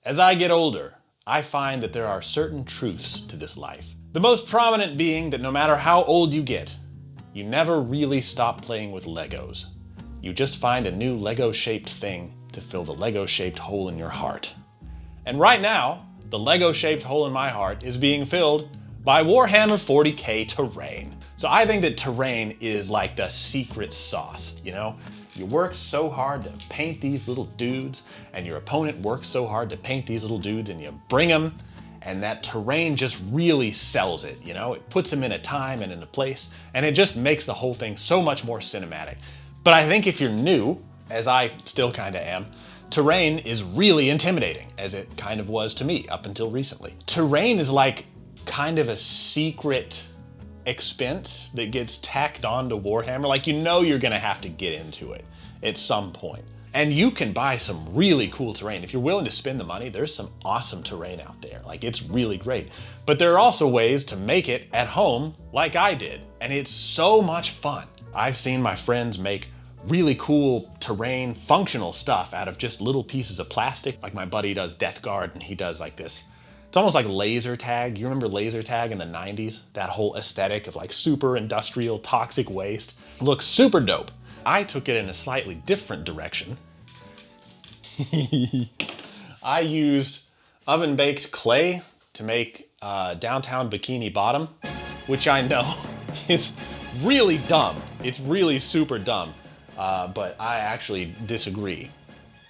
As I get older, I find that there are certain truths to this life. The most prominent being that no matter how old you get, you never really stop playing with Legos. You just find a new Lego-shaped thing to fill the Lego-shaped hole in your heart. And right now, the Lego-shaped hole in my heart is being filled by Warhammer 40k terrain. So I think that terrain is like the secret sauce, you know? You work so hard to paint these little dudes, and your opponent works so hard to paint these little dudes, and you bring them, and that terrain just really sells it, you know? It puts them in a time and in a place, and it just makes the whole thing so much more cinematic. But I think if you're new, as I still kind of am, terrain is really intimidating, as it kind of was to me up until recently. Terrain is like kind of a secret expense that gets tacked on to Warhammer. Like, you know you're gonna have to get into it at some point. And you can buy some really cool terrain. If you're willing to spend the money, there's some awesome terrain out there. Like, it's really great. But there are also ways to make it at home like I did. And it's so much fun. I've seen my friends make really cool terrain functional stuff out of just little pieces of plastic. Like my buddy does Death Guard, and he does like this. It's almost like laser tag. You remember laser tag in the 90s? That whole aesthetic of like super industrial toxic waste. Looks super dope. I took it in a slightly different direction. I used oven-baked clay to make downtown Bikini Bottom, which I know is really dumb. It's really super dumb. But I actually disagree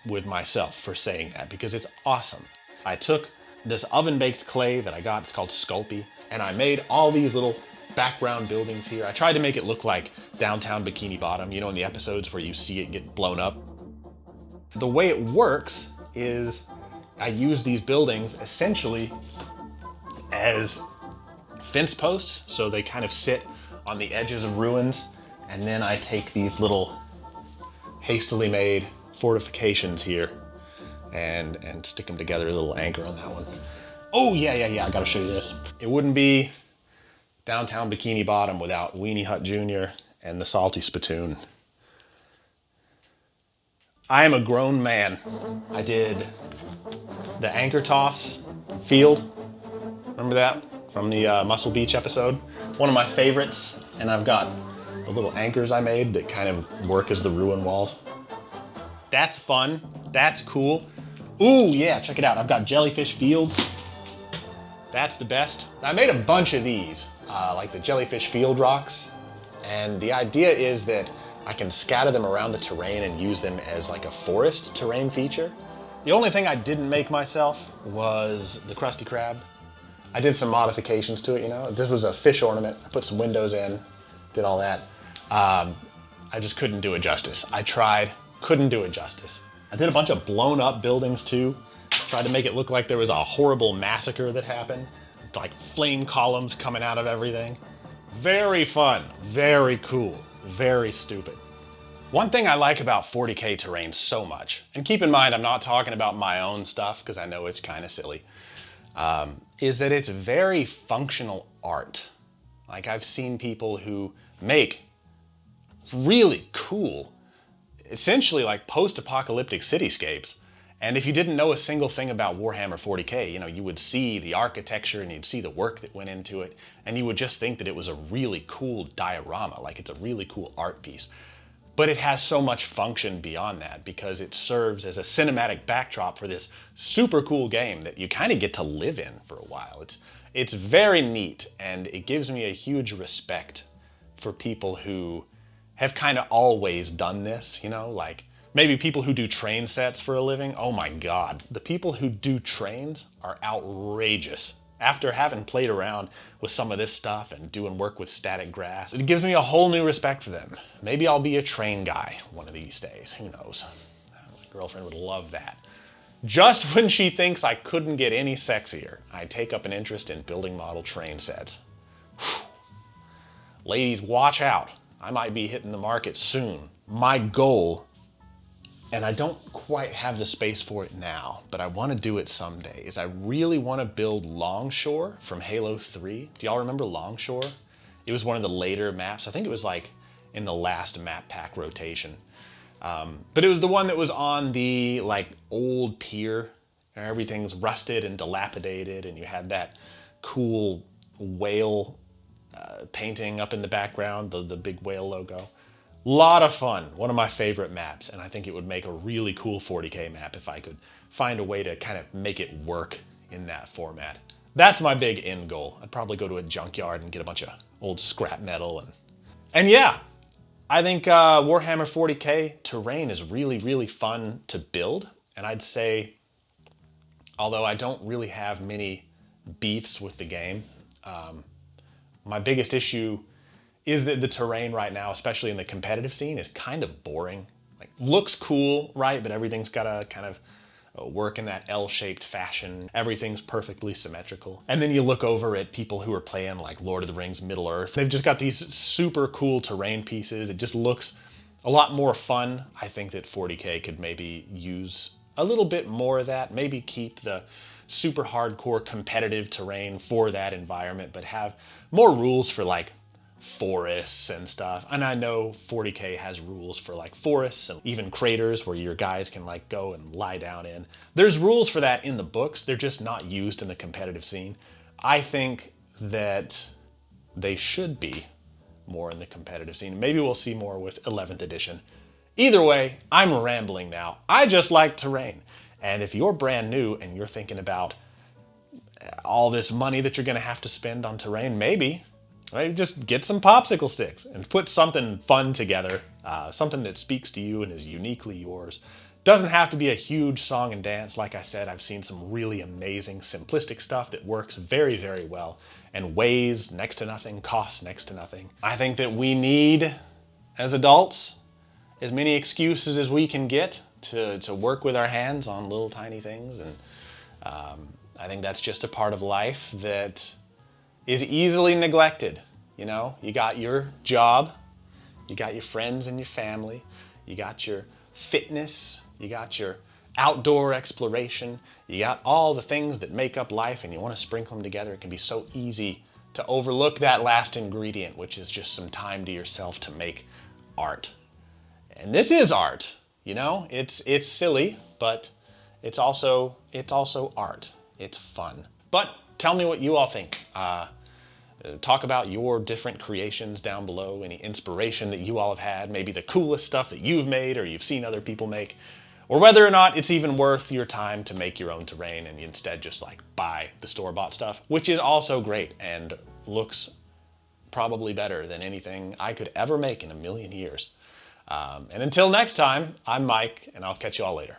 with myself for saying that because it's awesome. I took this oven-baked clay that I got, it's called Sculpey, and I made all these little background buildings here. I tried to make it look like downtown Bikini Bottom, you know, in the episodes where you see it get blown up. The way it works is I use these buildings essentially as fence posts, so they kind of sit on the edges of ruins, and then I take these little hastily made fortifications here and stick them together, a little anchor on that one. Oh yeah, I gotta show you this. It wouldn't be downtown Bikini Bottom without Weenie Hut Jr. and the Salty Spittoon. I am a grown man. I did the anchor toss field. Remember that from the Muscle Beach episode? One of my favorites, and I've got the little anchors I made that kind of work as the ruin walls. That's fun, that's cool. Ooh yeah, check it out, I've got jellyfish fields. That's the best. I made a bunch of these, like the jellyfish field rocks. And the idea is that I can scatter them around the terrain and use them as like a forest terrain feature. The only thing I didn't make myself was the Krusty Krab. I did some modifications to it, you know. This was a fish ornament. I put some windows in, did all that. I just couldn't do it justice. I tried, couldn't do it justice. I did a bunch of blown up buildings too. Tried to make it look like there was a horrible massacre that happened. Like flame columns coming out of everything. Very fun, very cool, very stupid. One thing I like about 40k terrain so much, and keep in mind I'm not talking about my own stuff because I know it's kind of silly, is that it's very functional art. Like, I've seen people who make really cool, essentially like post-apocalyptic cityscapes. And if you didn't know a single thing about Warhammer 40k, you know, you would see the architecture and you'd see the work that went into it, and you would just think that it was a really cool diorama, like it's a really cool art piece. But it has so much function beyond that because it serves as a cinematic backdrop for this super cool game that you kind of get to live in for a while. It's very neat, and it gives me a huge respect for people who have kind of always done this, you know, like maybe people who do train sets for a living. Oh my God, the people who do trains are outrageous. After having played around with some of this stuff and doing work with static grass, it gives me a whole new respect for them. Maybe I'll be a train guy one of these days, who knows? My girlfriend would love that. Just when she thinks I couldn't get any sexier, I take up an interest in building model train sets. Whew. Ladies, watch out. I might be hitting the market soon. My goal, and I don't quite have the space for it now, but I want to do it someday, is I really want to build Longshore from Halo 3. Do y'all remember Longshore? It was one of the later maps. I think it was like in the last map pack rotation. But it was the one that was on the like old pier Everything's rusted and dilapidated, and you had that cool whale painting up in the background, the big whale logo. Lot of fun. One of my favorite maps, and I think it would make a really cool 40K map if I could find a way to kind of make it work in that format. That's my big end goal. I'd probably go to a junkyard and get a bunch of old scrap metal and yeah, I think Warhammer 40K terrain is really, really fun to build. And I'd say, although I don't really have many beefs with the game, my biggest issue is that the terrain right now, especially in the competitive scene, is kind of boring. Like, looks cool, right? But everything's got to kind of work in that L-shaped fashion. Everything's perfectly symmetrical. And then you look over at people who are playing like Lord of the Rings Middle-earth. They've just got these super cool terrain pieces. It just looks a lot more fun. I think that 40K could maybe use a little bit more of that. Maybe keep the super hardcore competitive terrain for that environment, but have more rules for like forests and stuff. And I know 40K has rules for like forests and even craters where your guys can like go and lie down in. There's rules for that in the books. They're just not used in the competitive scene. I think that they should be more in the competitive scene. Maybe we'll see more with 11th edition. Either way, I'm rambling now. I just like terrain. And if you're brand new and you're thinking about all this money that you're gonna have to spend on terrain, maybe just get some popsicle sticks and put something fun together, something that speaks to you and is uniquely yours. Doesn't have to be a huge song and dance. Like I said, I've seen some really amazing simplistic stuff that works very, very well and weighs next to nothing, costs next to nothing. I think that we need, as adults, as many excuses as we can get to work with our hands on little tiny things. And I think that's just a part of life that is easily neglected. You know, you got your job, you got your friends and your family, you got your fitness, you got your outdoor exploration, you got all the things that make up life, and you want to sprinkle them together. It can be so easy to overlook that last ingredient, which is just some time to yourself to make art. And this is art, you know? It's silly, but it's also art. It's fun. But tell me what you all think. Talk about your different creations down below, any inspiration that you all have had, maybe the coolest stuff that you've made or you've seen other people make, or whether or not it's even worth your time to make your own terrain and you instead just like buy the store-bought stuff, which is also great and looks probably better than anything I could ever make in a million years. And until next time, I'm Mike, and I'll catch you all later.